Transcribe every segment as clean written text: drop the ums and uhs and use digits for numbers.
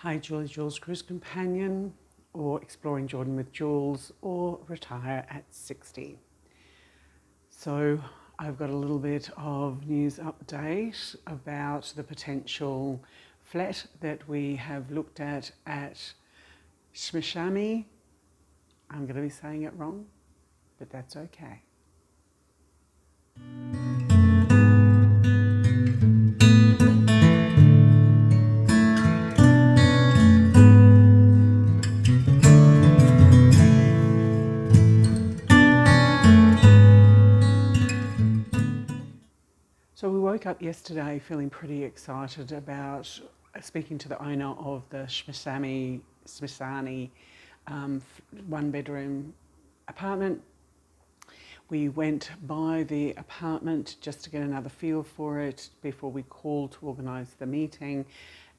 Hi Jules Cruise Companion, or Exploring Jordan with Jules, or Retire at 60. So I've got a little bit of news update about the potential flat that we have looked at Shmishami. I'm going to be saying it wrong, but that's okay. So we woke up yesterday feeling pretty excited about speaking to the owner of the Shmishani one-bedroom apartment. We went by the apartment just to get another feel for it before we called to organise the meeting,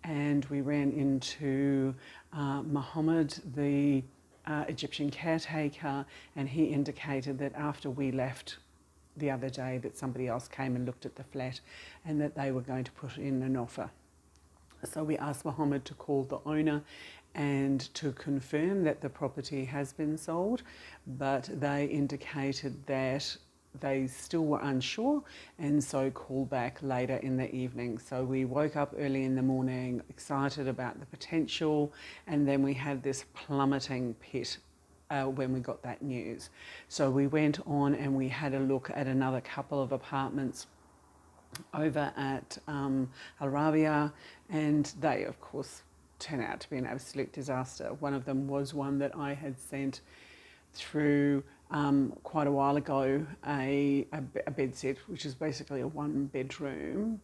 and we ran into Mohammed, the Egyptian caretaker, and he indicated that after we left the other day that somebody else came and looked at the flat and that they were going to put in an offer. So we asked Mohammed to call the owner and to confirm that the property has been sold, but they indicated that they still were unsure and so called back later in the evening. So we woke up early in the morning excited about the potential, and then we had this plummeting pit when we got that news. So we went on and we had a look at another couple of apartments over at Al Rabia, and they of course turned out to be an absolute disaster. One of them was one that I had sent through quite a while ago, a bed set, which is basically a one bedroom.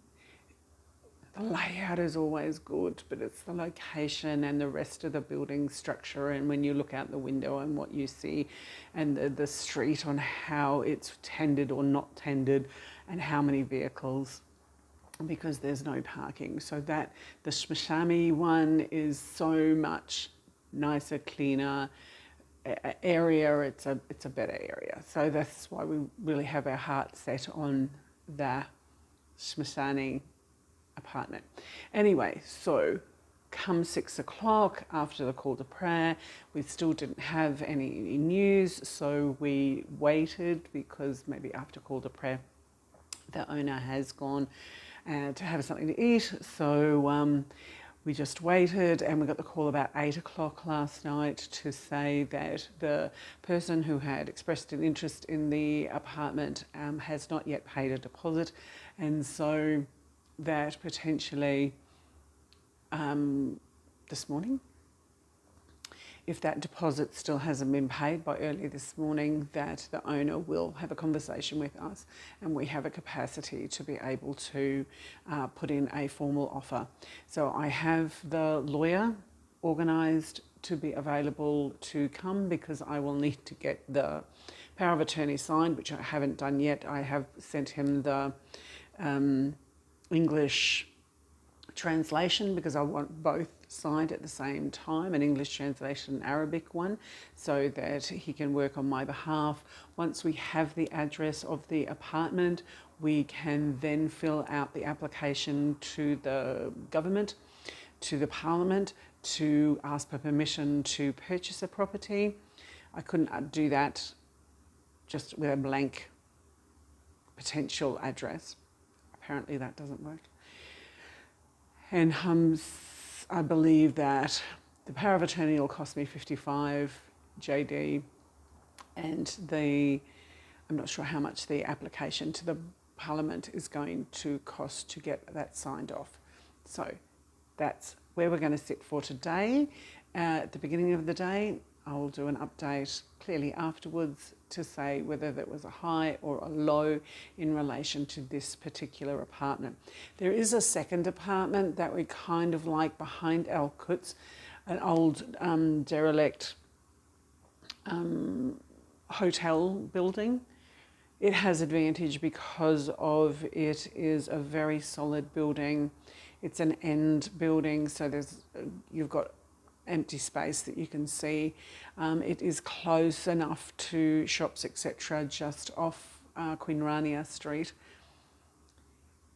The layout is always good, but it's the location and the rest of the building structure, and when you look out the window and what you see, and the street on how it's tended or not tended, and how many vehicles, because there's no parking. So that the Shmishami one is so much nicer, cleaner area. It's a better area. So that's why we really have our heart set on the Shmishani apartment. Anyway, so come 6 o'clock after the call to prayer, we still didn't have any news, so we waited, because maybe after call to prayer the owner has gone to have something to eat. So we just waited, and we got the call about 8 o'clock last night to say that the person who had expressed an interest in the apartment has not yet paid a deposit, and so that potentially this morning, if that deposit still hasn't been paid by early this morning, that the owner will have a conversation with us, and we have a capacity to be able to put in a formal offer. So I have the lawyer organised to be available to come, because I will need to get the power of attorney signed, which I haven't done yet. I have sent him the English translation, because I want both signed at the same time, an English translation and Arabic one, so that he can work on my behalf. Once we have the address of the apartment, we can then fill out the application to the government, to the parliament, to ask for permission to purchase a property. I couldn't do that just with a blank potential address. Apparently that doesn't work. And I believe that the power of attorney will cost me 55 JD, and I'm not sure how much the application to the Parliament is going to cost to get that signed off. So that's where we're going to sit for today. At the beginning of the day, I'll do an update clearly afterwards to say whether that was a high or a low in relation to this particular apartment. There is a second apartment that we kind of like behind Al Quds, an old derelict hotel building. It has advantage because of it is a very solid building. It's an end building, so you've got empty space that you can see. It is close enough to shops, etc., just off Queen Rania Street.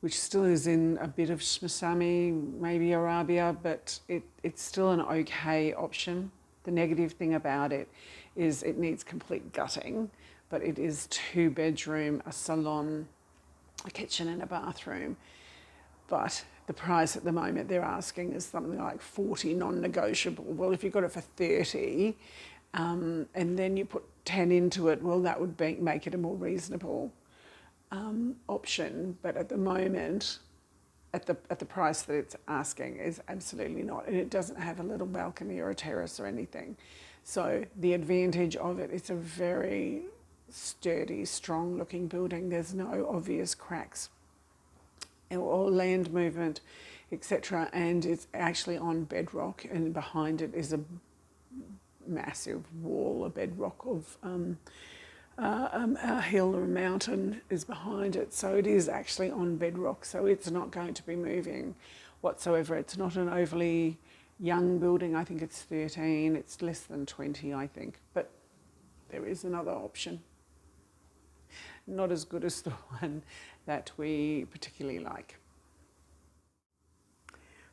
which still is in a bit of Shmasami, maybe Arabia, but it's still an okay option. The negative thing about it is it needs complete gutting, but it is 2-bedroom, a salon, a kitchen and a bathroom. But the price at the moment they're asking is something like 40 non-negotiable. Well, if you got it for 30 and then you put 10 into it, well, that would make it a more reasonable option. But at the moment, at the price that it's asking is absolutely not. And it doesn't have a little balcony or a terrace or anything. So the advantage of it, it's a very sturdy, strong looking building. There's no obvious cracks or land movement, etc. And it's actually on bedrock, and behind it is a massive wall, a bedrock of a hill or a mountain is behind it. So it is actually on bedrock, so it's not going to be moving whatsoever. It's not an overly young building. I think it's 13, it's less than 20, I think, but there is another option. Not as good as the one that we particularly like.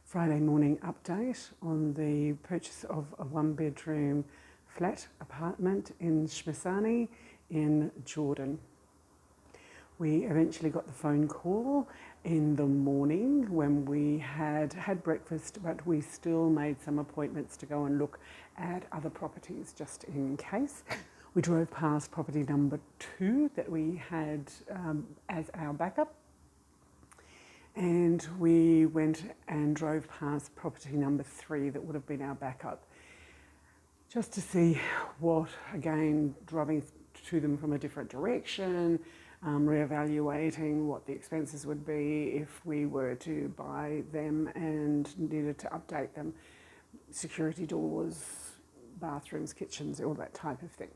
Friday morning update on the purchase of a 1-bedroom flat apartment in Shmasani in Jordan. We eventually got the phone call in the morning when we had breakfast, but we still made some appointments to go and look at other properties just in case. We drove past property number 2 that we had as our backup, and we went and drove past property number 3 that would have been our backup, just to see what, again, driving to them from a different direction, reevaluating what the expenses would be if we were to buy them and needed to update them, security doors, bathrooms, kitchens, all that type of thing.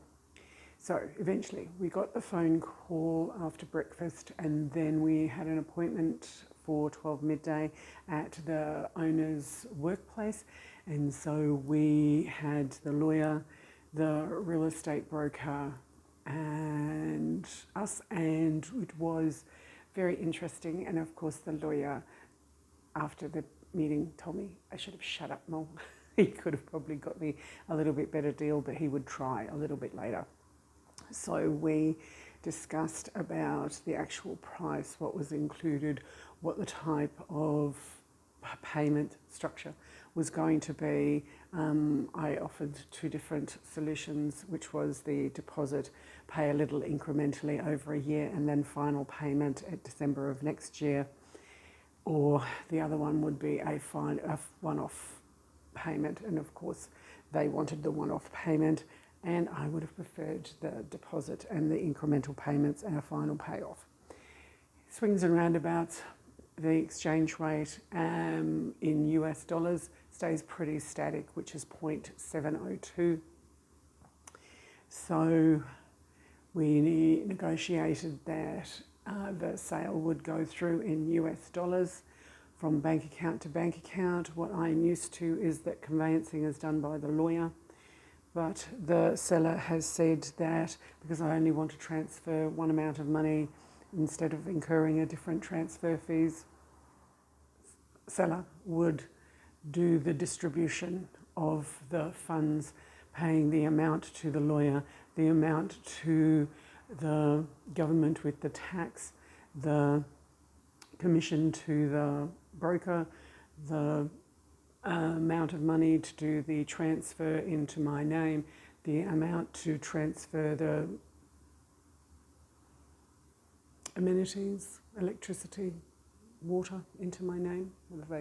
So eventually we got the phone call after breakfast, and then we had an appointment for 12 midday at the owner's workplace. And so we had the lawyer, the real estate broker, and us, and it was very interesting. And of course the lawyer, after the meeting, told me I should have shut up more. He could have probably got me a little bit better deal, but he would try a little bit later. So we discussed about the actual price, what was included, what the type of payment structure was going to be. I offered 2 different solutions, which was the deposit, pay a little incrementally over a year, and then final payment at December of next year. Or the other one would be a one-off payment. And of course, they wanted the one-off payment, and I would have preferred the deposit and the incremental payments and a final payoff. Swings and roundabouts. The exchange rate in US dollars stays pretty static, which is 0.702. So we negotiated that the sale would go through in US dollars from bank account to bank account. What I'm used to is that conveyancing is done by the lawyer, but the seller has said that because I only want to transfer one amount of money instead of incurring a different transfer fees, seller would do the distribution of the funds, paying the amount to the lawyer, the amount to the government with the tax, the commission to the broker, the amount of money to do the transfer into my name, the amount to transfer the amenities, electricity, water into my name,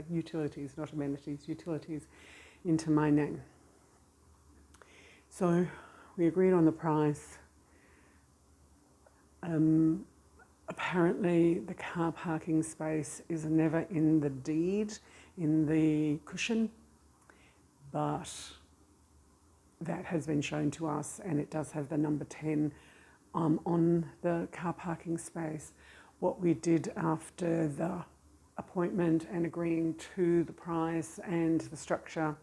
utilities, not amenities, utilities into my name. So we agreed on the price. Apparently the car parking space is never in the deed, in the cushion, but that has been shown to us, and it does have the number 10 on the car parking space. What we did after the appointment and agreeing to the price and the structure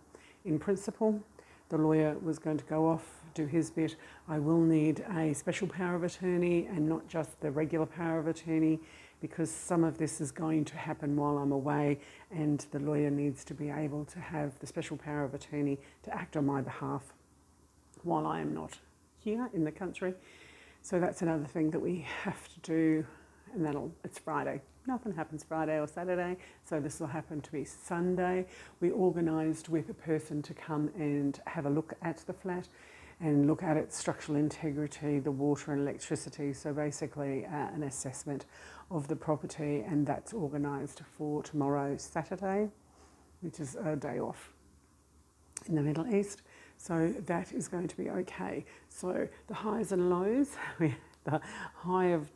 in principle, the lawyer was going to go off, do his bit. I will need a special power of attorney and not just the regular power of attorney because some of this is going to happen while I'm away, and the lawyer needs to be able to have the special power of attorney to act on my behalf while I am not here in the country. So that's another thing that we have to do, and it's Friday. Nothing happens Friday or Saturday, so this will happen to be Sunday. We organised with a person to come and have a look at the flat and look at its structural integrity, the water and electricity, so basically an assessment of the property, and that's organised for tomorrow, Saturday, which is a day off in the Middle East. So that is going to be okay. So the highs and lows, the high of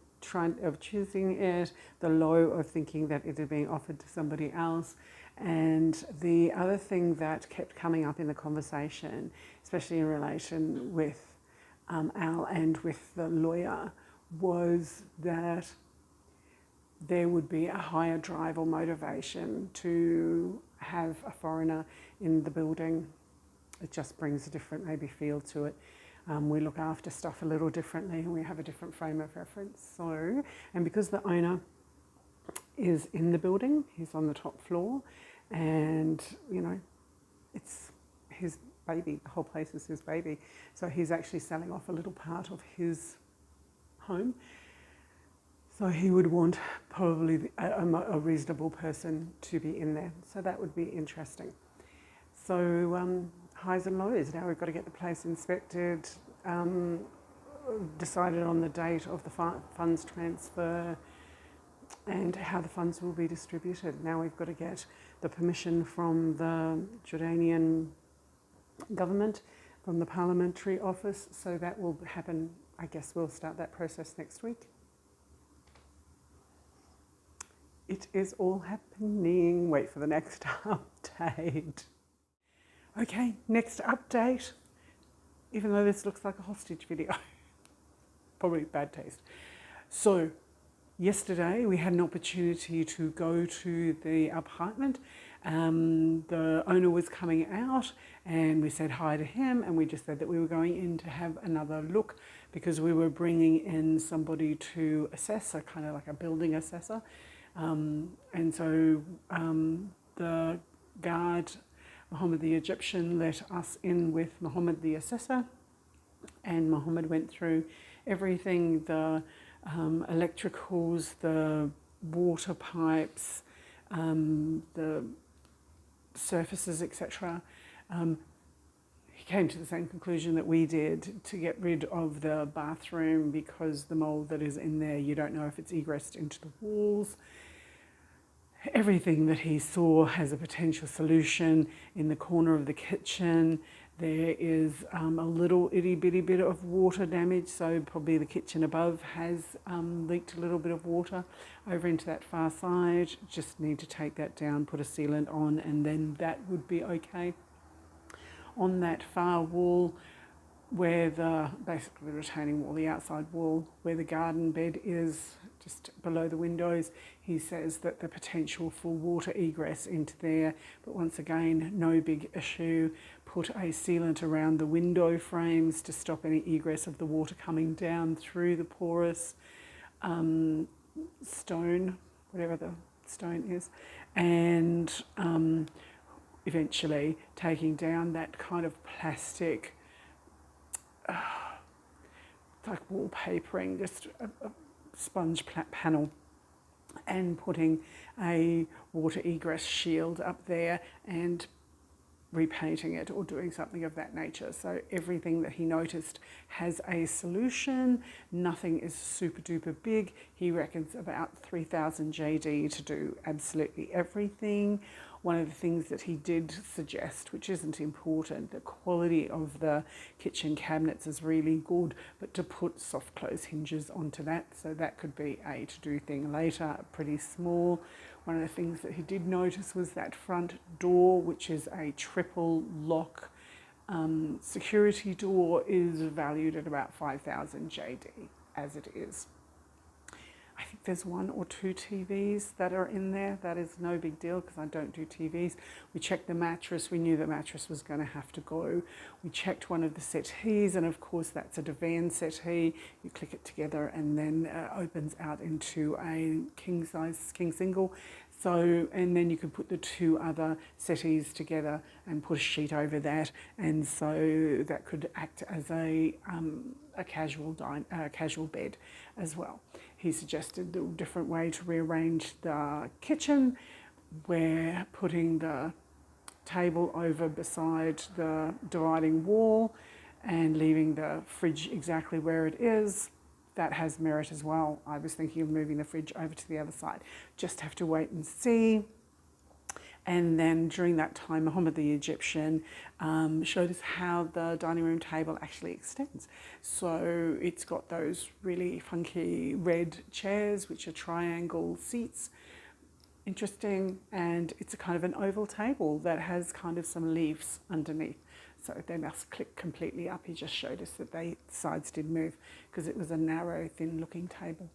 choosing it, the low of thinking that it is being offered to somebody else. And the other thing that kept coming up in the conversation, especially in relation with Al and with the lawyer, was that there would be a higher drive or motivation to have a foreigner in the building. It just brings a different maybe feel to it. We look after stuff a little differently, and we have a different frame of reference. So, and because the owner is in the building, he's on the top floor, and you know, it's his baby, the whole place is his baby. So he's actually selling off a little part of his home. So he would want probably a reasonable person to be in there. So that would be interesting. So highs and lows. Now we've got to get the place inspected, decided on the date of the funds transfer and how the funds will be distributed. Now we've got to get the permission from the Jordanian government, from the parliamentary office. So that will happen, I guess we'll start that process next week. It is all happening. Wait for the next update. Okay, next update. Even though this looks like a hostage video, probably bad taste. So, yesterday we had an opportunity to go to the apartment. The owner was coming out, and we said hi to him, and we just said that we were going in to have another look because we were bringing in somebody to assess, a kind of like a building assessor. And so the guard, Mohammed the Egyptian, let us in with Mohammed the assessor, and Mohammed went through everything, the electricals, the water pipes, the surfaces, etc. He came to the same conclusion that we did, to get rid of the bathroom because the mould that is in there, you don't know if it's egressed into the walls. Everything that he saw has a potential solution. In the corner of the kitchen, there is a little itty bitty bit of water damage, so probably the kitchen above has leaked a little bit of water over into that far side. Just need to take that down, put a sealant on, and then that would be okay. On that far wall, where basically the retaining wall, the outside wall, where the garden bed is, just below the windows, he says that the potential for water egress into there, but once again, no big issue. Put a sealant around the window frames to stop any egress of the water coming down through the porous stone, whatever the stone is, and eventually taking down that kind of plastic, like wallpapering, just a sponge panel, and putting a water egress shield up there and repainting it or doing something of that nature. So everything that he noticed has a solution. Nothing is super duper big. He reckons about 3,000 JD to do absolutely everything. One of the things that he did suggest, which isn't important, the quality of the kitchen cabinets is really good, but to put soft close hinges onto that, so that could be a to-do thing later, pretty small. One of the things that he did notice was that front door, which is a triple lock security door, is valued at about 5,000 JD as it is. I think there's 1 or 2 TVs that are in there. That is no big deal because I don't do TVs. We checked the mattress. We knew the mattress was going to have to go. We checked one of the settees, and of course that's a divan settee. You click it together and then opens out into a king size, king single. So, and then you can put the 2 other settees together and put a sheet over that, and so that could act as a casual bed as well. He suggested a different way to rearrange the kitchen. We're putting the table over beside the dividing wall and leaving the fridge exactly where it is. That has merit as well. I was thinking of moving the fridge over to the other side. Just have to wait and see. And then during that time, Muhammad the Egyptian showed us how the dining room table actually extends. So it's got those really funky red chairs, which are triangle seats. Interesting. And it's a kind of an oval table that has kind of some leaves underneath. So they must click completely up. He just showed us that the sides did move because it was a narrow, thin looking table.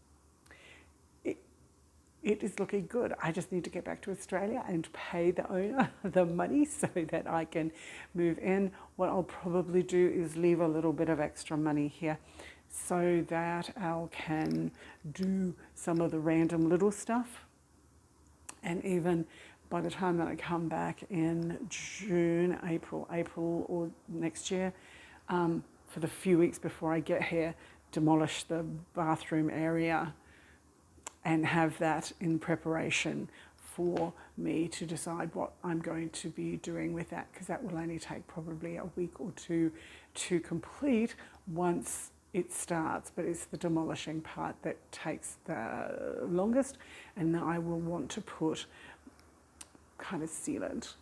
It is looking good. I just need to get back to Australia and pay the owner the money so that I can move in. What I'll probably do is leave a little bit of extra money here so that Al can do some of the random little stuff. And even by the time that I come back in June, April or next year, for the few weeks before I get here, demolish the bathroom area and have that in preparation for me to decide what I'm going to be doing with that, because that will only take probably a week or 2 to complete once it starts, but it's the demolishing part that takes the longest, and then I will want to put kind of sealant,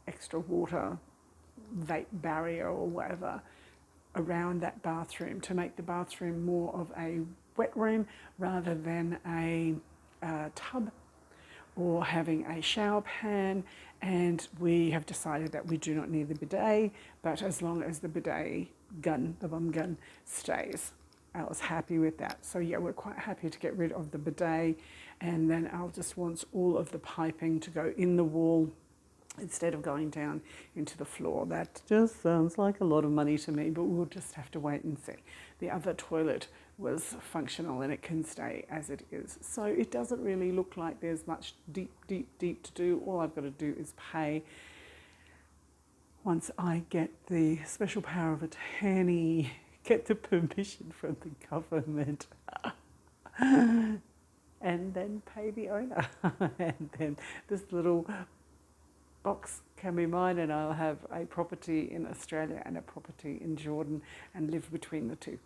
extra water, vape barrier or whatever around that bathroom to make the bathroom more of a wet room rather than a tub or having a shower pan. And we have decided that we do not need the bidet, but as long as the bidet gun, the bum gun, stays. Al's happy with that. So yeah, we're quite happy to get rid of the bidet, and then Al just wants all of the piping to go in the wall instead of going down into the floor. That just sounds like a lot of money to me, but we'll just have to wait and see. The other toilet was functional and it can stay as it is. So it doesn't really look like there's much deep to do. All I've got to do is pay once I get the special power of attorney, get the permission from the government, and then pay the owner. And then this little box can be mine, and I'll have a property in Australia and a property in Jordan and live between the 2.